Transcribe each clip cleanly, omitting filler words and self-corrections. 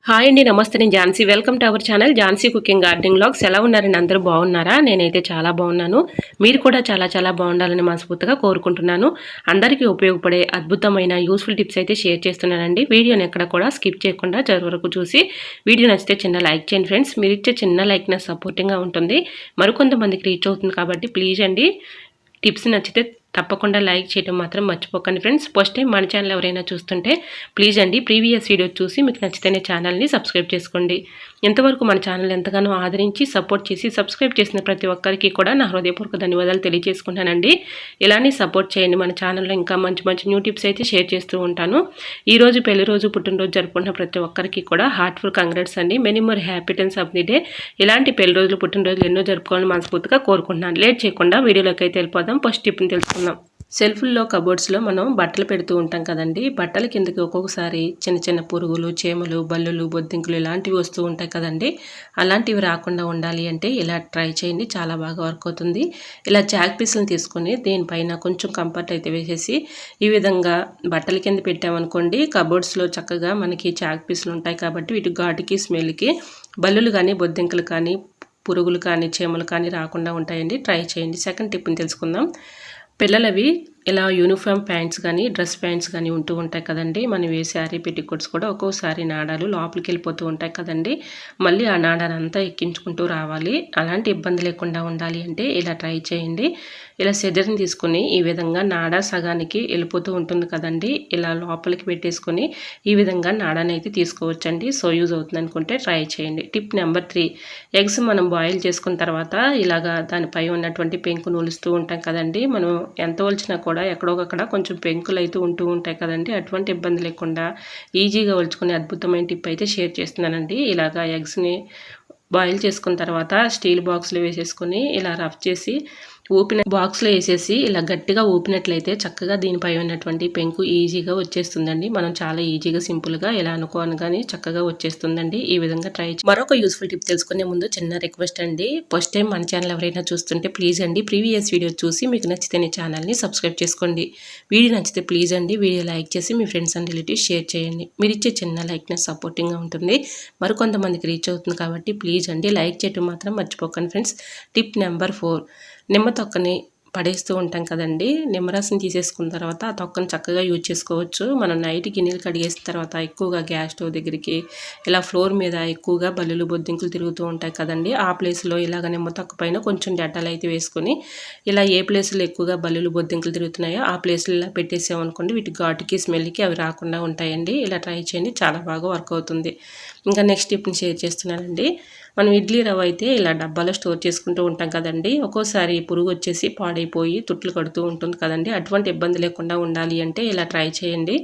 Hi అండి. నమస్తే. నేను Jhansi. Welcome to our channel Jhansi cooking gardening vlogs. ఎలా ఉన్నారండి? అందరూ బాగున్నారా? నేనైతే చాలా బాగున్నాను. మీరు కూడా చాలా చాలా బాగుండాలని మనస్ఫూర్తిగా కోరుకుంటున్నాను. అందరికీ ఉపయోగపడే అద్భుతమైన యూస్ఫుల్ టిప్స్ అయితే షేర్ చేస్తున్నానండి. వీడియోని ఎక్కడ కూడా స్కిప్ చేయకుండా చివరి వరకు చూసి వీడియో నచ్చితే చిన్న లైక్ చేయండి ఫ్రెండ్స్. మీరు ఇచ్చే చిన్న లైక్ నాకు సపోర్టింగ్గా ఉంటుంది. మరికొంతమందికి రీచ్ అవుతుంది కాబట్టి ప్లీజ్ అండి, టిప్స్ నచ్చితే తప్పకుండా లైక్ చేయడం మాత్రం మర్చిపోకండి ఫ్రెండ్స్. ఫస్ట్ టైం మన ఛానల్ ఎవరైనా చూస్తుంటే ప్లీజ్ అండి ప్రీవియస్ వీడియో చూసి మీకు నచ్చితేనే ఛానల్ని సబ్స్క్రైబ్ చేసుకోండి. ఎంతవరకు మన ఛానల్ ఎంతగానో ఆదరించి సపోర్ట్ చేసి సబ్స్క్రైబ్ చేసిన ప్రతి ఒక్కరికి కూడా నా హృదయపూర్వక ధన్యవాదాలు తెలియజేసుకుంటానండి. ఇలానే సపోర్ట్ చేయండి. మన ఛానల్లో ఇంకా మంచి మంచి న్యూ టిప్స్ అయితే షేర్ చేస్తూ ఉంటాను. ఈరోజు పెళ్లి రోజు పుట్టినరోజు జరుపుకుంటున్న ప్రతి ఒక్కరికి కూడా హార్ట్ఫుల్ కంగ్రాట్స్ అండి. Many more హ్యాపీటెన్స్ of the day. ఇలాంటి పెళ్లి రోజులు పుట్టినరోజులు ఎన్నో జరుపుకోవాలని మనస్ఫూర్తిగా కోరుకుంటున్నాను. లేట్ చేయకుండా వీడియోలోకి అయితే వెళ్ళిపోదాం. ఫస్ట్ టిప్ని తెలుసుకుందాం. సెల్ఫ్ల్లో కబోర్డ్స్లో మనం బట్టలు పెడుతూ ఉంటాం కదండి. బట్టల కిందకి ఒక్కొక్కసారి చిన్న చిన్న పురుగులు, చీమలు, బల్లులు, బొద్దింకులు ఇలాంటివి వస్తూ ఉంటాయి కదండి. అలాంటివి రాకుండా ఉండాలి అంటే ఇలా ట్రై చేయండి, చాలా బాగా వర్క్ అవుతుంది. ఇలా చాక్ పీసులను తీసుకొని దీనిపైన కొంచెం కంఫర్ట్ అయితే వేసేసి ఈ విధంగా బట్టల కింద పెట్టామనుకోండి, కబోర్డ్స్లో చక్కగా మనకి చాక్ పీసులు ఉంటాయి కాబట్టి వీటి ఘాటుకి స్మెల్కి బల్లులు కానీ, బొద్దింకులు కానీ, పురుగులు కానీ, చీమలు కానీ రాకుండా ఉంటాయండి. ట్రై చేయండి. సెకండ్ టిప్ని తెలుసుకుందాం. పిల్లలవి ఇలా యూనిఫామ్ ప్యాంట్స్ కానీ, డ్రెస్ ప్యాంట్స్ కానీ ఉంటూ ఉంటాయి కదండి. మనం వేసే శారీ పెట్టికోట్స్ కూడా ఒక్కోసారి నాడాలు లోపలికి వెళ్ళిపోతూ ఉంటాయి కదండి. మళ్ళీ ఆ నాడాలంతా ఎక్కించుకుంటూ రావాలి. అలాంటి ఇబ్బంది లేకుండా ఉండాలి అంటే ఇలా ట్రై చేయండి. ఇలా సెదర్ని తీసుకొని ఈ విధంగా నాడా సగానికి వెళ్ళిపోతూ ఉంటుంది కదండి. ఇలా లోపలికి పెట్టేసుకొని ఈ విధంగా నాడాని అయితే తీసుకోవచ్చండి. సో యూజ్ అవుతుంది అనుకుంటే ట్రై చేయండి. టిప్ నెంబర్ 3, ఎగ్స్ మనం బాయిల్ చేసుకున్న తర్వాత ఇలాగా దానిపై ఉన్నటువంటి పెంకును ఒలుస్తూ ఉంటాం కదండి. మనం ఎంత ఒలిచినా కూడా ఎక్కడొకక్కడ కొంచెం పెంకులు అయితే ఉంటూ ఉంటాయి కదండి. అటువంటి ఇబ్బంది లేకుండా ఈజీగా ఒలుచుకునే అద్భుతమైన టిప్ అయితే షేర్ చేస్తున్నానండి. ఇలాగా ఎగ్స్ని బాయిల్ చేసుకున్న తర్వాత స్టీల్ బాక్స్లో వేసేసుకొని ఇలా రఫ్ చేసి ఊపిన బాక్స్లో వేసేసి ఇలా గట్టిగా ఊపినట్లయితే చక్కగా దీనిపై ఉన్నటువంటి పెంకు ఈజీగా వచ్చేస్తుందండి. మనం చాలా ఈజీగా సింపుల్గా ఎలా అనుకోను కానీ చక్కగా వచ్చేస్తుందండి. ఈ విధంగా ట్రై మరొక యూస్ఫుల్ టిప్ తెలుసుకునే ముందు చిన్న రిక్వెస్ట్ అండి. ఫస్ట్ టైం మన ఛానల్ ఎవరైనా చూస్తుంటే ప్లీజ్ అండి ప్రీవియస్ వీడియో చూసి మీకు నచ్చితే ఛానల్ని సబ్స్క్రైబ్ చేసుకోండి. వీడియో నచ్చితే ప్లీజ్ అండి వీడియో లైక్ చేసి మీ ఫ్రెండ్స్ అండ్ రిలేటివ్స్ షేర్ చేయండి. మీరు ఇచ్చే చిన్న లైక్నెస్ సపోర్టింగ్గా ఉంటుంది. మరికొంతమందికి రీచ్ అవుతుంది కాబట్టి ప్లీజ్ అండి లైక్ చేయడం మాత్రం మర్చిపోకండి ఫ్రెండ్స్. టిప్ నెంబర్ 4, నిమ్మ తొక్కని పడేస్తూ ఉంటాం కదండి. నిమ్మరసం తీసేసుకున్న తర్వాత ఆ తొక్కను చక్కగా యూజ్ చేసుకోవచ్చు. మనం నైట్ గిన్నెలు కడిగేసిన తర్వాత ఎక్కువగా గ్యాస్ స్టవ్ దగ్గరికి ఇలా ఫ్లోర్ మీద ఎక్కువగా బల్లులు, బొద్దింకులు తిరుగుతూ ఉంటాయి కదండి. ఆ ప్లేస్లో ఇలాగ నిమ్మ తొక్క పైన కొంచెం డెటాల్ అయితే వేసుకొని ఇలా ఏ ప్లేస్లో ఎక్కువగా బల్లులు, బొద్దింకులు తిరుగుతున్నాయో ఆ ప్లేస్లో ఇలా పెట్టేసామనుకోండి, వీటి ఘాటుకి స్మెల్కి అవి రాకుండా ఉంటాయండి. ఇలా ట్రై చేయండి, చాలా బాగా వర్క్ అవుతుంది. ఇంకా నెక్స్ట్ టిప్ని షేర్ చేస్తున్నానండి. మనం ఇడ్లీ రవ్వ అయితే ఇలా డబ్బాలో స్టోర్ చేసుకుంటూ ఉంటాం కదండి. ఒక్కోసారి పురుగు వచ్చేసి పాడైపోయి తుట్లు కడుతూ ఉంటుంది కదండి. అటువంటి ఇబ్బంది లేకుండా ఉండాలి అంటే ఇలా ట్రై చేయండి.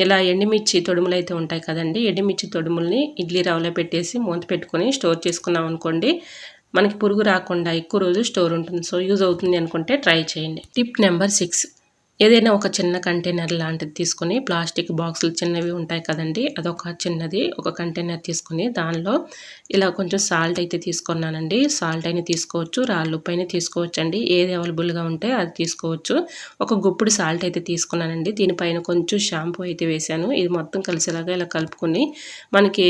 ఇలా ఎండుమిర్చి తొడుములు అయితే ఉంటాయి కదండి. ఎండుమిర్చి తొడుముల్ని ఇడ్లీ రవ్వలో పెట్టేసి మూత పెట్టుకొని స్టోర్ చేసుకున్నాం అనుకోండి, మనకి పురుగు రాకుండా ఎక్కువ రోజు స్టోర్ ఉంటుంది. సో యూజ్ అవుతుంది అనుకుంటే ట్రై చేయండి. టిప్ నెంబర్ 6, ఏదైనా ఒక చిన్న కంటైనర్ లాంటిది తీసుకొని, ప్లాస్టిక్ బాక్సులు చిన్నవి ఉంటాయి కదండి, అదొక చిన్నది ఒక కంటైనర్ తీసుకొని దానిలో ఇలా కొంచెం సాల్ట్ అయితే తీసుకున్నానండి. సాల్ట్ అయినా తీసుకోవచ్చు, రాళ్ళు ఉప్పు అయినా తీసుకోవచ్చు అండి. ఏది అవైలబుల్గా ఉంటే అది తీసుకోవచ్చు. ఒక గుప్పుడు సాల్ట్ అయితే తీసుకున్నానండి. దీనిపైన కొంచెం షాంపూ అయితే వేసాను. ఇది మొత్తం కలిసేలాగా ఇలా కలుపుకొని మనకి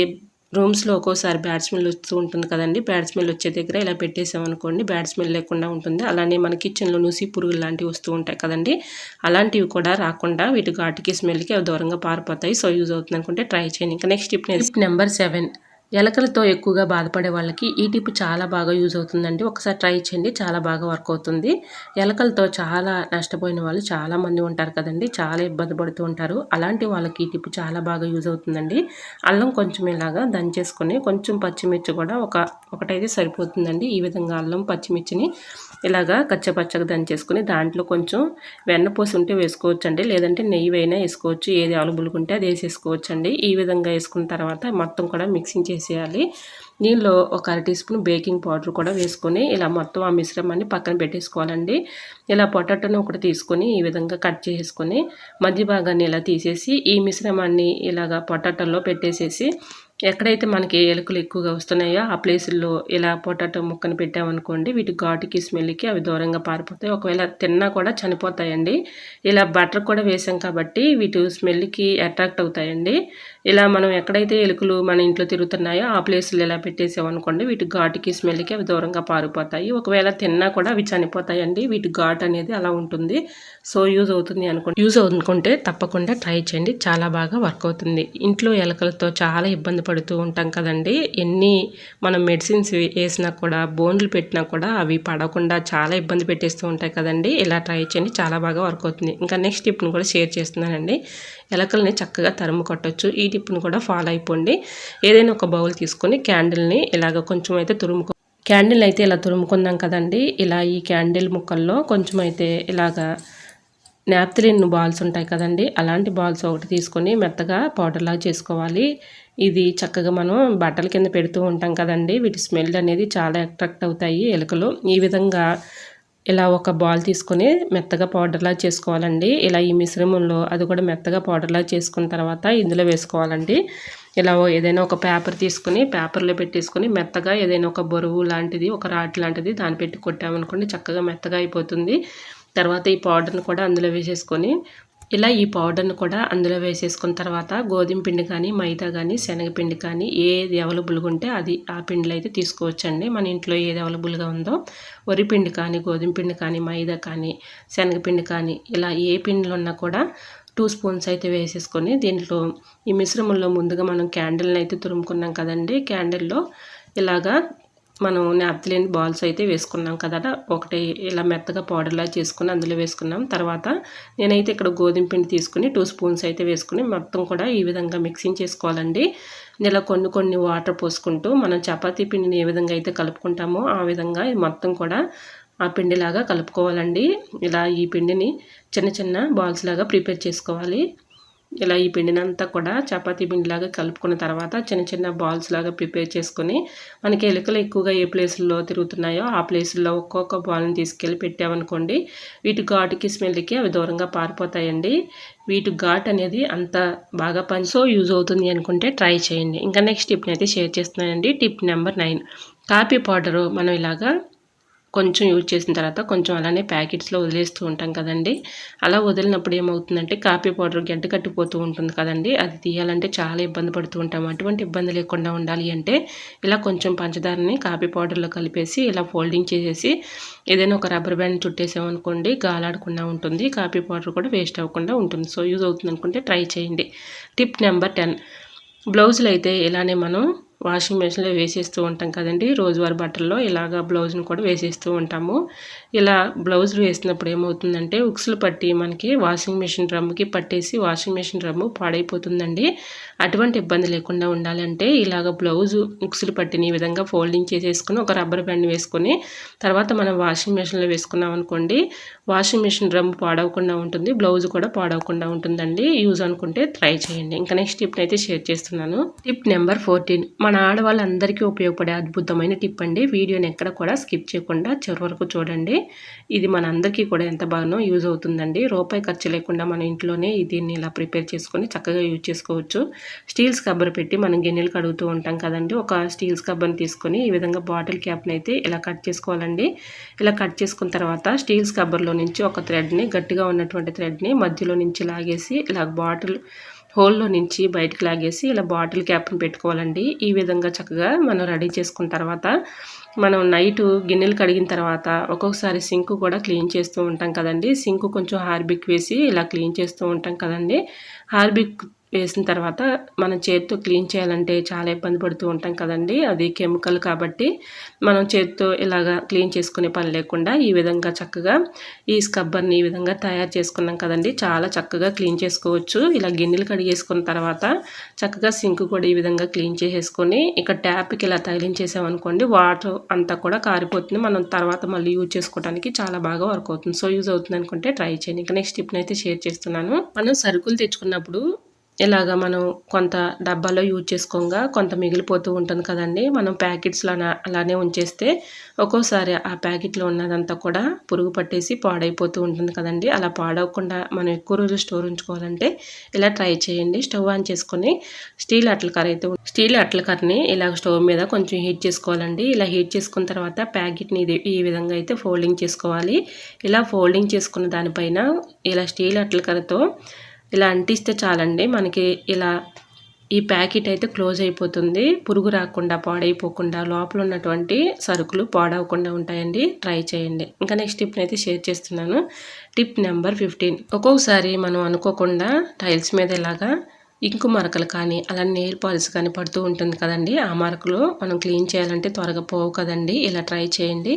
రూమ్స్లో ఒక్కోసారి బ్యాడ్ స్మెల్ వస్తూ ఉంటుంది కదండి. బ్యాడ్ స్మెల్ వచ్చే దగ్గర ఇలా పెట్టేసామనుకోండి బ్యాడ్ స్మెల్ లేకుండా ఉంటుంది. అలానే మన కిచెన్లో నుసి పురుగులు లాంటివి వస్తూ ఉంటాయి కదండి. అలాంటివి కూడా రాకుండా వీటి ఘాటుకి స్మెల్కి అవి దూరంగా పారిపోతాయి. సో యూజ్ అవుతుంది అనుకుంటే ట్రై చేయండి. ఇంకా నెక్స్ట్ టిప్ నెంబర్ 7, ఎలకలతో ఎక్కువగా బాధపడే వాళ్ళకి ఈ టిప్ చాలా బాగా యూజ్ అవుతుందండి. ఒకసారి ట్రై చేయండి, చాలా బాగా వర్క్ అవుతుంది. ఎలకలతో చాలా నష్టపోయిన వాళ్ళు చాలామంది ఉంటారు కదండి, చాలా ఇబ్బంది పడుతూ ఉంటారు. అలాంటి వాళ్ళకి ఈ టిప్ చాలా బాగా యూజ్ అవుతుందండి. అల్లం కొంచెం ఇలాగా దంచేసుకొని కొంచెం పచ్చిమిర్చి కూడా ఒకటైతే సరిపోతుందండి. ఈ విధంగా అల్లం పచ్చిమిర్చిని ఇలాగా కచ్చపచ్చగా దంచేసుకొని దాంట్లో కొంచెం వెన్నపూస ఉంటే వేసుకోవచ్చు అండి, లేదంటే నెయ్యి అయినా వేసుకోవచ్చు. ఏది అవైలబుల్గా ఉంటే అది వేసేసుకోవచ్చు అండి. ఈ విధంగా వేసుకున్న తర్వాత మొత్తం కూడా మిక్సింగ్ చేసేయాలి. దీనిలో ఒక 1/2 టీ స్పూన్ బేకింగ్ పౌడర్ కూడా వేసుకొని ఇలా మొత్తం ఆ మిశ్రమాన్ని పక్కన పెట్టేసుకోవాలండి. ఇలా పొటాటోని ఒకటి తీసుకొని ఈ విధంగా కట్ చేసుకొని మధ్య భాగాన్ని ఇలా తీసేసి ఈ మిశ్రమాన్ని ఇలాగా పొటాటోలో పెట్టేసేసి ఎక్కడైతే మనకి ఎలుకలు ఎక్కువగా వస్తున్నాయో ఆ ప్లేసుల్లో ఇలా పొటాటో ముక్కను పెట్టామనుకోండి, వీటి ఘాటుకి స్మెల్కి అవి దూరంగా పారిపోతాయి. ఒకవేళ తిన్నా కూడా చనిపోతాయండి. ఇలా బటర్ కూడా వేసాం కాబట్టి వీటి స్మెల్కి అట్రాక్ట్ అవుతాయండి. ఇలా మనం ఎక్కడైతే ఎలుకలు మన ఇంట్లో తిరుగుతున్నాయో ఆ ప్లేస్‌లో ఇలా పెట్టేసామనుకోండి వీటి ఘాటుకి, స్మెల్‌కి అవి దూరంగా పారిపోతాయి. ఒకవేళ తిన్నా కూడా అవి చనిపోతాయండి. వీటి ఘాటు అనేది అలా ఉంటుంది. సో, యూజ్ అనుకుంటే తప్పకుండా ట్రై చేయండి. చాలా బాగా వర్క్ అవుతుంది. ఇంట్లో ఎలకలతో చాలా ఇబ్బంది పడుతూ ఉంటాం కదండీ! మనం మెడిసిన్స్ ఏసినా కూడా, బోన్లు పెట్టినా కూడా అవి పడకుండా చాలా ఇబ్బంది పెట్టేస్తూ ఉంటాయి కదండీ! ఇలా ట్రై చేయండి. చాలా బాగా వర్క్ అవుతుంది. ఇంకా నెక్స్ట్ టిప్‌ని కూడా షేర్ చేస్తున్నానండి. ఎలకల్ని చక్కగా తరుము కొట్టొచ్చు. ఈ టిప్‌ని కూడా ఫాలో అయిపోండి. ఏదైనా ఒక బౌల్ తీసుకొని క్యాండిల్‌ని ఇలాగ కొంచెం అయితే క్యాండిల్ అయితే ఇలా తురుముకుందాం కదండీ! ఇలా ఈ క్యాండిల్ ముక్కల్లో కొంచెం అయితే ఇలాగా నాప్థలిన్ బాల్స్ ఉంటాయి కదండీ! అలాంటి బాల్స్ ఒకటి తీసుకొని మెత్తగా పౌడర్‌లాగా చేసుకోవాలి. ఇది చక్కగా మనం బట్టల కింద పెడుతూ ఉంటాం కదండీ! వీటి స్మెల్ అనేది చాలా అట్రాక్ట్ అవుతాయి ఎలుకలు. ఈ విధంగా ఇలా ఒక బాల్ తీసుకొని మెత్తగా పౌడర్‌లా చేసుకోవాలండి. ఇలా ఈ మిశ్రమంలో అది కూడా మెత్తగా పౌడర్‌లా చేసుకున్న తర్వాత ఇందులో వేసుకోవాలండి. ఇలా ఏదైనా ఒక పేపర్ తీసుకొని పేపర్‌లో పెట్టేసుకొని మెత్తగా ఏదైనా ఒక బరువు లాంటిది, ఒక రాడ్ లాంటిది దాన్ని పెట్టి కొట్టామనుకోండి చక్కగా మెత్తగా అయిపోతుంది. తర్వాత ఈ పౌడర్‌ని కూడా అందులో వేసేసుకొని ఇలా ఈ పౌడర్‌ని కూడా అందులో వేసేసుకున్న తర్వాత గోధుమ పిండి కానీ, మైదా కానీ, శనగపిండి కానీ ఏది అవైలబుల్‌గా ఉంటే అది ఆ పిండిలో అయితే తీసుకోవచ్చండి. మన ఇంట్లో ఏది అవైలబుల్‌గా ఉందో వరి పిండి కానీ, గోధుమ పిండి కానీ, మైదా కానీ, శనగపిండి కానీ ఇలా ఏ పిండిలో ఉన్నా కూడా 2 స్పూన్స్ అయితే వేసేసుకొని దీంట్లో ఈ మిశ్రమంలో ముందుగా మనం క్యాండిల్‌ని అయితే తురుముకున్నాం కదండీ! క్యాండిల్‌లో ఇలాగా మనం నాప్థలిన్ బాల్స్ అయితే వేసుకున్నాం కదా! ఒకటి ఇలా మెత్తగా పౌడర్‌లా చేసుకొని అందులో వేసుకున్నాం. తర్వాత నేనైతే ఇక్కడ గోధుమ పిండి తీసుకొని 2 స్పూన్స్ అయితే వేసుకొని మొత్తం కూడా ఈ విధంగా మిక్సింగ్ చేసుకోవాలండి. ఇలా కొన్ని కొన్ని వాటర్ పోసుకుంటూ మనం చపాతీ పిండిని ఏ విధంగా అయితే కలుపుకుంటామో ఆ విధంగా మొత్తం కూడా ఆ పిండిలాగా కలుపుకోవాలండి. ఇలా ఈ పిండిని చిన్న చిన్న బాల్స్ లాగా ప్రిపేర్ చేసుకోవాలి. ఇలా ఈ పిండినంతా కూడా చపాతీ పిండిలాగా కలుపుకున్న తర్వాత చిన్న చిన్న బాల్స్ లాగా ప్రిపేర్ చేసుకొని మనకి ఎలుకలు ఎక్కువగా ఏ ప్లేసుల్లో తిరుగుతున్నాయో ఆ ప్లేసుల్లో ఒక్కొక్క బాల్ని తీసుకెళ్ళి పెట్టామనుకోండి వీటి ఘాటుకి స్మెల్కి అవి దూరంగా పారిపోతాయండి. వీటి ఘాట్ అనేది అంత బాగా యూజ్ అవుతుంది అనుకుంటే ట్రై చేయండి. ఇంకా నెక్స్ట్ టిప్ని అయితే షేర్ చేస్తున్నానండి. టిప్ నెంబర్ 9 కాఫీ పౌడరు మనం ఇలాగా కొంచెం యూజ్ చేసిన తర్వాత కొంచెం అలానే ప్యాకెట్స్లో వదిలేస్తూ ఉంటాం కదండి. అలా వదిలినప్పుడు ఏమవుతుందంటే కాఫీ పౌడర్ గడ్డ కట్టిపోతూ ఉంటుంది కదండి. అది తీయాలంటే చాలా ఇబ్బంది పడుతూ ఉంటాం. అటువంటి ఇబ్బంది లేకుండా ఉండాలి అంటే ఇలా కొంచెం పంచదారని కాఫీ పౌడర్లో కలిపేసి ఇలా ఫోల్డింగ్ చేసేసి ఏదైనా ఒక రబ్బర్ బ్యాండ్ చుట్టేసామనుకోండి గాలాడకుండా ఉంటుంది. కాఫీ పౌడర్ కూడా వేస్ట్ అవ్వకుండా ఉంటుంది. సో యూజ్ అవుతుంది అనుకుంటే ట్రై చేయండి. టిప్ నెంబర్ 10 బ్లౌజులు అయితే ఇలానే మనం వాషింగ్ మెషిన్లో వేసేస్తూ ఉంటాం కదండి. రోజువారీ బట్టల్లో ఇలాగ బ్లౌజ్ని కూడా వేసేస్తూ ఉంటాము. ఇలా బ్లౌజులు వేసినప్పుడు ఏమవుతుందంటే ఉక్సులు పట్టి మనకి వాషింగ్ మెషిన్ డ్రమ్కి పట్టేసి వాషింగ్ మెషిన్ డ్రమ్ము పాడైపోతుందండి. అటువంటి ఇబ్బంది లేకుండా ఉండాలంటే ఇలాగ బ్లౌజు ఉక్సులు పట్టిని ఈ విధంగా ఫోల్డింగ్ చేసేసుకుని ఒక రబ్బర్ బ్యాండ్ వేసుకొని తర్వాత మనం వాషింగ్ మెషిన్లో వేసుకున్నాం అనుకోండి వాషింగ్ మెషిన్ డ్రమ్ పాడవకుండా ఉంటుంది. బ్లౌజ్ కూడా పాడవకుండా ఉంటుందండి. యూజ్ అనుకుంటే ట్రై చేయండి. ఇంకా నెక్స్ట్ టిప్ అయితే షేర్ చేస్తున్నాను. టిప్ నెంబర్ 14 మన ఆడవాళ్ళందరికీ ఉపయోగపడే అద్భుతమైన టిప్ అండి. వీడియోని ఎక్కడ కూడా స్కిప్ చేయకుండా చివరి వరకు చూడండి. ఇది మన అందరికీ కూడా ఎంత బాగానో యూజ్ అవుతుందండి. రూపాయి ఖర్చు లేకుండా మన ఇంట్లోనే దీన్ని ఇలా ప్రిపేర్ చేసుకొని చక్కగా యూజ్ చేసుకోవచ్చు. స్టీల్ స్క్రబ్బర్ పెట్టి మనం గిన్నెలు కడుగుతూ ఉంటాం కదండి. ఒక స్టీల్ స్క్రబ్బర్ని తీసుకొని ఈ విధంగా బాటిల్ క్యాప్ని అయితే ఇలా కట్ చేసుకోవాలండి. ఇలా కట్ చేసుకున్న తర్వాత స్టీల్ స్క్రబ్బర్లో నుంచి ఒక థ్రెడ్ని గట్టిగా ఉన్నటువంటి థ్రెడ్ని మధ్యలో నుంచి లాగేసి ఇలా బాటిల్ హోల్లో నుంచి బయటకు లాగేసి ఇలా బాటిల్ క్యాప్ని పెట్టుకోవాలండి. ఈ విధంగా చక్కగా మనం రెడీ చేసుకున్న తర్వాత మనం నైటు గిన్నెలు కడిగిన తర్వాత ఒక్కొక్కసారి సింక్ కూడా క్లీన్ చేస్తూ ఉంటాం కదండి. సింక్ కొంచెం హార్బిక్ వేసి ఇలా క్లీన్ చేస్తూ ఉంటాం కదండి. హార్బిక్ వేసిన తర్వాత మనం చేత్తో క్లీన్ చేయాలంటే చాలా ఇబ్బంది పడుతూ ఉంటాం కదండి. అది కెమికల్ కాబట్టి మనం చేత్తో ఇలాగా క్లీన్ చేసుకునే పని లేకుండా ఈ విధంగా చక్కగా ఈ స్క్రబ్బర్ని ఈ విధంగా తయారు చేసుకున్నాం కదండి. చాలా చక్కగా క్లీన్ చేసుకోవచ్చు. ఇలా గిన్నెలు కడిగేసుకున్న తర్వాత చక్కగా సింక్ కూడా ఈ విధంగా క్లీన్ చేసేసుకొని ఇక్కడ ట్యాప్కి ఇలా తగిలించేసామనుకోండి వాటర్ అంతా కూడా కారిపోతుంది. మనం తర్వాత మళ్ళీ యూజ్ చేసుకోవడానికి చాలా బాగా వర్క్ అవుతుంది. సో యూజ్ అవుతుంది అనుకుంటే ట్రై చేయండి. ఇంకా నెక్స్ట్ టిప్ని అయితే షేర్ చేస్తున్నాను. మనం సరుకులు తెచ్చుకున్నప్పుడు ఇలాగ మనం కొంత డబ్బాలో యూజ్ చేసుకోగా కొంత మిగిలిపోతూ ఉంటుంది కదండి. మనం ప్యాకెట్స్లో అలానే ఉంచేస్తే ఒక్కోసారి ఆ ప్యాకెట్లో ఉన్నదంతా కూడా పురుగు పట్టేసి పాడైపోతూ ఉంటుంది కదండి. అలా పాడవకుండా మనం ఎక్కువ రోజులు స్టోర్ ఉంచుకోవాలంటే ఇలా ట్రై చేయండి. స్టవ్ ఆన్ చేసుకొని స్టీల్ అట్లకర్ని ఇలా స్టవ్ మీద కొంచెం హీట్ చేసుకోవాలండి. ఇలా హీట్ చేసుకున్న తర్వాత ప్యాకెట్ని ఈ విధంగా అయితే ఫోల్డింగ్ చేసుకోవాలి. ఇలా ఫోల్డింగ్ చేసుకున్న దానిపైన ఇలా స్టీల్ అట్లకర్రతో ఇలా అంటిస్తే చాలండి. మనకి ఇలా ఈ ప్యాకెట్ అయితే క్లోజ్ అయిపోతుంది. పురుగు రాకుండా, పాడైపోకుండా, లోపల ఉన్నటువంటి సరుకులు పాడవకుండా ఉంటాయండి. ట్రై చేయండి. ఇంకా నెక్స్ట్ టిప్ని అయితే షేర్ చేస్తున్నాను. Tip number 15. ఒక్కొక్కసారి మనం అనుకోకుండా టైల్స్ మీద ఇలాగా ఇంకు మరకలు కానీ అలా నెయిల్ పాలిష్ కానీ పడుతూ ఉంటుంది కదండి. ఆ మరకలు మనం క్లీన్ చేయాలంటే త్వరగా పోవు కదండి. ఇలా ట్రై చేయండి.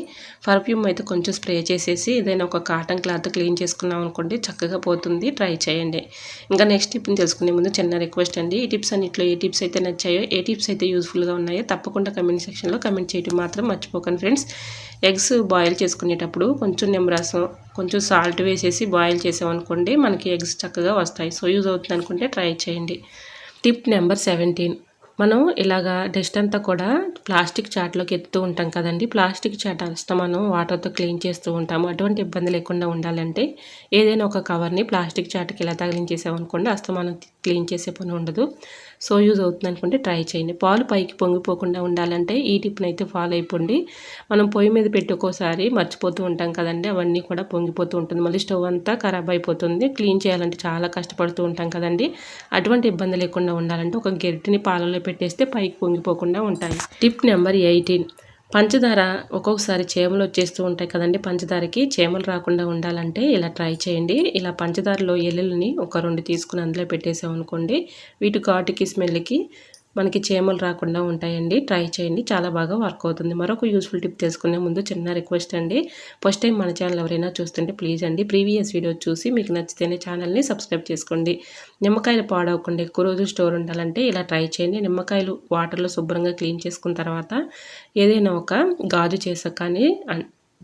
పర్ఫ్యూమ్ అయితే కొంచెం స్ప్రే చేసేసి ఏదైనా ఒక కాటన్ క్లాత్ క్లీన్ చేసుకున్నాం అనుకోండి, చక్కగా పోతుంది. ట్రై చేయండి. ఇంకా నెక్స్ట్ టిప్ని తెలుసుకునే ముందు చిన్న రిక్వెస్ట్ అండి. ఈ టిప్స్ అన్నిట్లో ఏ టిప్స్ అయితే నచ్చాయో, ఏ టిప్స్ అయితే యూస్ఫుల్గా ఉన్నాయో తప్పకుండా కమెంట్ సెక్షన్లో కమెంట్ చేయడం మాత్రం మర్చిపోకండి ఫ్రెండ్స్. ఎగ్స్ బాయిల్ చేసుకునేటప్పుడు కొంచెం నిమ్మరసం, కొంచెం సాల్ట్ వేసేసి బాయిల్ చేసామనుకోండి, మనకి ఎగ్స్ చక్కగా వస్తాయి. సో యూజ్ అవుతుంది అనుకుంటే ట్రై చేయండి. Tip number 17. మనం ఇలాగా డస్ట్ అంతా కూడా ప్లాస్టిక్ చాట్లోకి ఎత్తుతూ ఉంటాం కదండి. ప్లాస్టిక్ చాట్ మనం వాటర్తో క్లీన్ చేస్తూ ఉంటాము. అటువంటి ఇబ్బంది లేకుండా ఉండాలంటే ఏదైనా ఒక కవర్ని ప్లాస్టిక్ చాట్కి ఇలా తగిలించేసామనుకోండి, మనం క్లీన్ చేసే పని ఉండదు. సో యూజ్ అవుతుంది అనుకుంటే ట్రై చేయండి. పాలు పైకి పొంగిపోకుండా ఉండాలంటే ఈ టిప్ని అయితే ఫాలో అయిపోండి. మనం పొయ్యి మీద పెట్టి ఒక్కోసారి మర్చిపోతూ ఉంటాం కదండి, అవన్నీ కూడా పొంగిపోతూ ఉంటుంది. మళ్ళీ స్టవ్ అంతా ఖరాబ్ అయిపోతుంది. క్లీన్ చేయాలంటే చాలా కష్టపడుతూ ఉంటాం కదండి. అటువంటి ఇబ్బంది లేకుండా ఉండాలంటే ఒక గెరిటిని పాలలో పెట్టేస్తే పైకి పొంగిపోకుండా ఉంటాయి. Tip number 18. పంచదార ఒక్కొక్కసారి చీమలు వచ్చేస్తూ ఉంటాయి కదండి. పంచదారకి చీమలు రాకుండా ఉండాలంటే ఇలా ట్రై చేయండి. ఇలా పంచదారలో ఎల్లుల్ని ఒక 2 తీసుకుని అందులో పెట్టేసామనుకోండి, వీటి ఘాటుకి స్మెల్కి మనకి చీమలు రాకుండా ఉంటాయండి. ట్రై చేయండి. చాలా బాగా వర్క్ అవుతుంది. మరొక యూస్ఫుల్ టిప్ తెలుసుకునే ముందు చిన్న రిక్వెస్ట్ అండి. ఫస్ట్ టైం మన ఛానల్ ఎవరైనా చూస్తుంటే ప్లీజ్ అండి, ప్రీవియస్ వీడియో చూసి మీకు నచ్చితేనే ఛానల్ని సబ్స్క్రైబ్ చేసుకోండి. నిమ్మకాయలు పాడవకుండా ఎక్కువ రోజులు స్టోర్ ఉండాలంటే ఇలా ట్రై చేయండి. నిమ్మకాయలు వాటర్లో శుభ్రంగా క్లీన్ చేసుకున్న తర్వాత ఏదైనా ఒక గాజు చేసా కానీ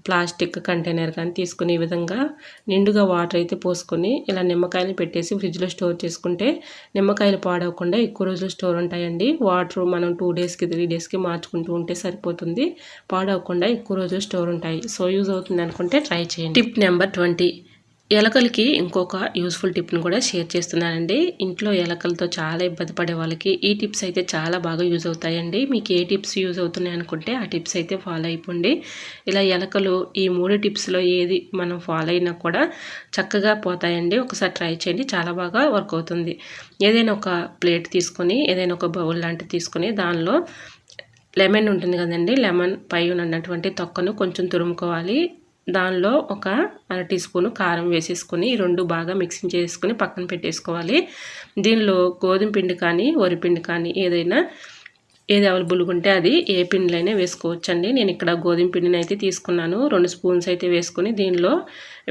ప్లాస్టిక్ కంటైనర్ కానీ తీసుకుని ఈ విధంగా నిండుగా వాటర్ అయితే పోసుకొని ఇలా నిమ్మకాయలు పెట్టేసి ఫ్రిడ్జ్లో స్టోర్ చేసుకుంటే నిమ్మకాయలు పాడవకుండా ఎక్కువ రోజులు స్టోర్ ఉంటాయండి. వాటర్ మనం 2 డేస్కి 3 డేస్కి మార్చుకుంటూ ఉంటే సరిపోతుంది. పాడవకుండా ఎక్కువ రోజులు స్టోర్ ఉంటాయి. సో యూజ్ అవుతుంది అనుకుంటే ట్రై చేయండి. Tip number 20. ఎలకలకి ఇంకొక యూస్ఫుల్ టిప్ని కూడా షేర్ చేస్తున్నానండి. ఇంట్లో ఎలకలతో చాలా ఇబ్బంది పడే వాళ్ళకి ఈ టిప్స్ అయితే చాలా బాగా యూజ్ అవుతాయండి. మీకు ఏ టిప్స్ యూజ్ అవుతున్నాయి అనుకుంటే ఆ టిప్స్ అయితే ఫాలో అయిపోండి. ఇలా ఎలకలు ఈ 3 టిప్స్లో ఏది మనం ఫాలో అయినా కూడా చక్కగా పోతాయండి. ఒకసారి ట్రై చేయండి. చాలా బాగా వర్క్ అవుతుంది. ఏదైనా ఒక ప్లేట్ తీసుకొని, ఏదైనా ఒక బౌల్ లాంటిది తీసుకొని దానిలో లెమన్ ఉంటుంది కదండి, లెమన్ పై ఉన్నటువంటి తొక్కను కొంచెం తురుముకోవాలి. దానిలో ఒక 1/2 టీ స్పూను కారం వేసేసుకొని ఈ 2 బాగా మిక్సింగ్ చేసుకొని పక్కన పెట్టేసుకోవాలి. దీనిలో గోధుమ పిండి కానీ వరిపిండి కానీ ఏది అవైలబుల్గా ఉంటే అది ఏ పిండిలైనా వేసుకోవచ్చండి. నేను ఇక్కడ గోధుమ పిండిని అయితే తీసుకున్నాను. 2 స్పూన్స్ అయితే వేసుకొని దీనిలో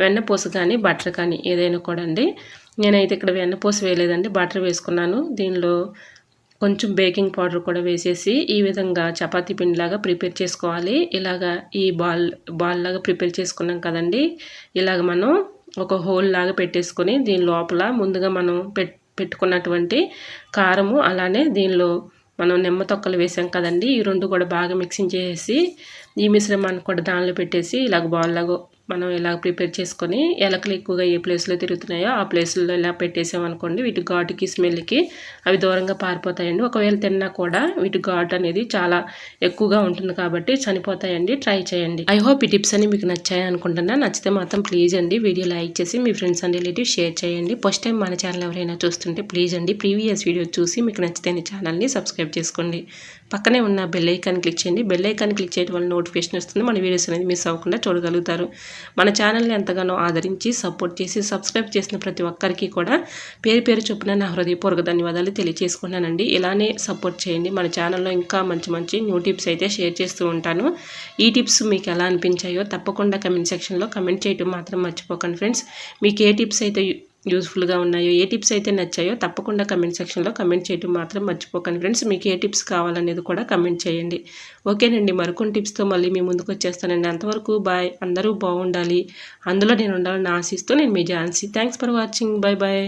వెన్నపూస కానీ బటర్ కానీ ఏదైనా కూడా అండి. నేనైతే ఇక్కడ వెన్నపూస వేయలేదండి, బటర్ వేసుకున్నాను. దీనిలో కొంచెం బేకింగ్ పౌడర్ కూడా వేసేసి ఈ విధంగా చపాతీ పిండిలాగా ప్రిపేర్ చేసుకోవాలి. ఇలాగా ఈ బాల్ లాగా ప్రిపేర్ చేసుకున్నాం కదండి, ఇలాగ మనం ఒక హోల్ లాగా పెట్టేసుకొని దీని లోపల ముందుగా మనం పెట్టుకున్నటువంటి కారము, అలానే దీనిలో మనం నిమ్మ తొక్కలు వేసాం కదండి, ఈ 2 కూడా బాగా మిక్సింగ్ చేసి ఈ మిశ్రమాన్ని కూడా దానిలో పెట్టేసి ఇలాగ బాల్ లాగా మనం ఇలా ప్రిపేర్ చేసుకొని ఎలకలు ఎక్కువగా ఏ ప్లేస్లో తిరుగుతున్నాయో ఆ ప్లేస్లో ఇలా పెట్టేసామనుకోండి, వీటి ఘాటుకి స్మెల్కి అవి దూరంగా పారిపోతాయండి. ఒకవేళ తిన్నా కూడా వీటి ఘాటు అనేది చాలా ఎక్కువగా ఉంటుంది కాబట్టి చనిపోతాయండి. ట్రై చేయండి. ఐ హోప్ ఈ టిప్స్ అన్ని మీకు నచ్చాయి అనుకుంటున్నా. నచ్చితే మాత్రం ప్లీజ్ అండి వీడియో లైక్ చేసి మీ ఫ్రెండ్స్ అండ్ రిలేటివ్స్ షేర్ చేయండి. ఫస్ట్ టైం మన ఛానల్ ఎవరైనా చూస్తుంటే ప్లీజ్ అండి ప్రీవియస్ వీడియో చూసి మీకు నచ్చితే ఛానల్ని సబ్స్క్రైబ్ చేసుకోండి. పక్కనే ఉన్న బెల్ ఐకాన్ క్లిక్ చేయండి. బెల్ ఐకాన్ క్లిక్ చేయడం వల్ల నోటిఫికేషన్ వస్తుంది. మన వీడియోస్ అనేది మిస్ అవ్వకుండా చూడగలుగుతారు. మన ఛానల్ని ఎంతగానో ఆదరించి సపోర్ట్ చేసి సబ్స్క్రైబ్ చేసిన ప్రతి ఒక్కరికి కూడా పేరు పేరు చొప్పున నా హృదయపూర్వక ధన్యవాదాలు తెలియజేసుకున్నానండి. ఇలానే సపోర్ట్ చేయండి. మన ఛానల్లో ఇంకా మంచి మంచి న్యూ టిప్స్ అయితే షేర్ చేస్తూ ఉంటాను. ఈ టిప్స్ మీకు ఎలా అనిపించాయో తప్పకుండా కమెంట్ సెక్షన్లో కమెంట్ చేయడం మాత్రం మర్చిపోకండి ఫ్రెండ్స్. మీకు ఏ టిప్స్ అయితే యూస్ఫుల్గా ఉన్నాయో, ఏ టిప్స్ అయితే నచ్చాయో తప్పకుండా కమెంట్ సెక్షన్లో కమెంట్ చేయడం మాత్రం మర్చిపోకండి ఫ్రెండ్స్. మీకు ఏ టిప్స్ కావాలనేది కూడా కమెంట్ చేయండి. ఓకేనండి, మరికొన్ని టిప్స్తో మళ్ళీ మీ ముందుకు వచ్చేస్తానండి. అంతవరకు బాయ్. అందరూ బాగుండాలి, అందులో నేను ఉండాలని ఆశిస్తూ నేను మీ Jhansi. Thanks for watching. Bye bye.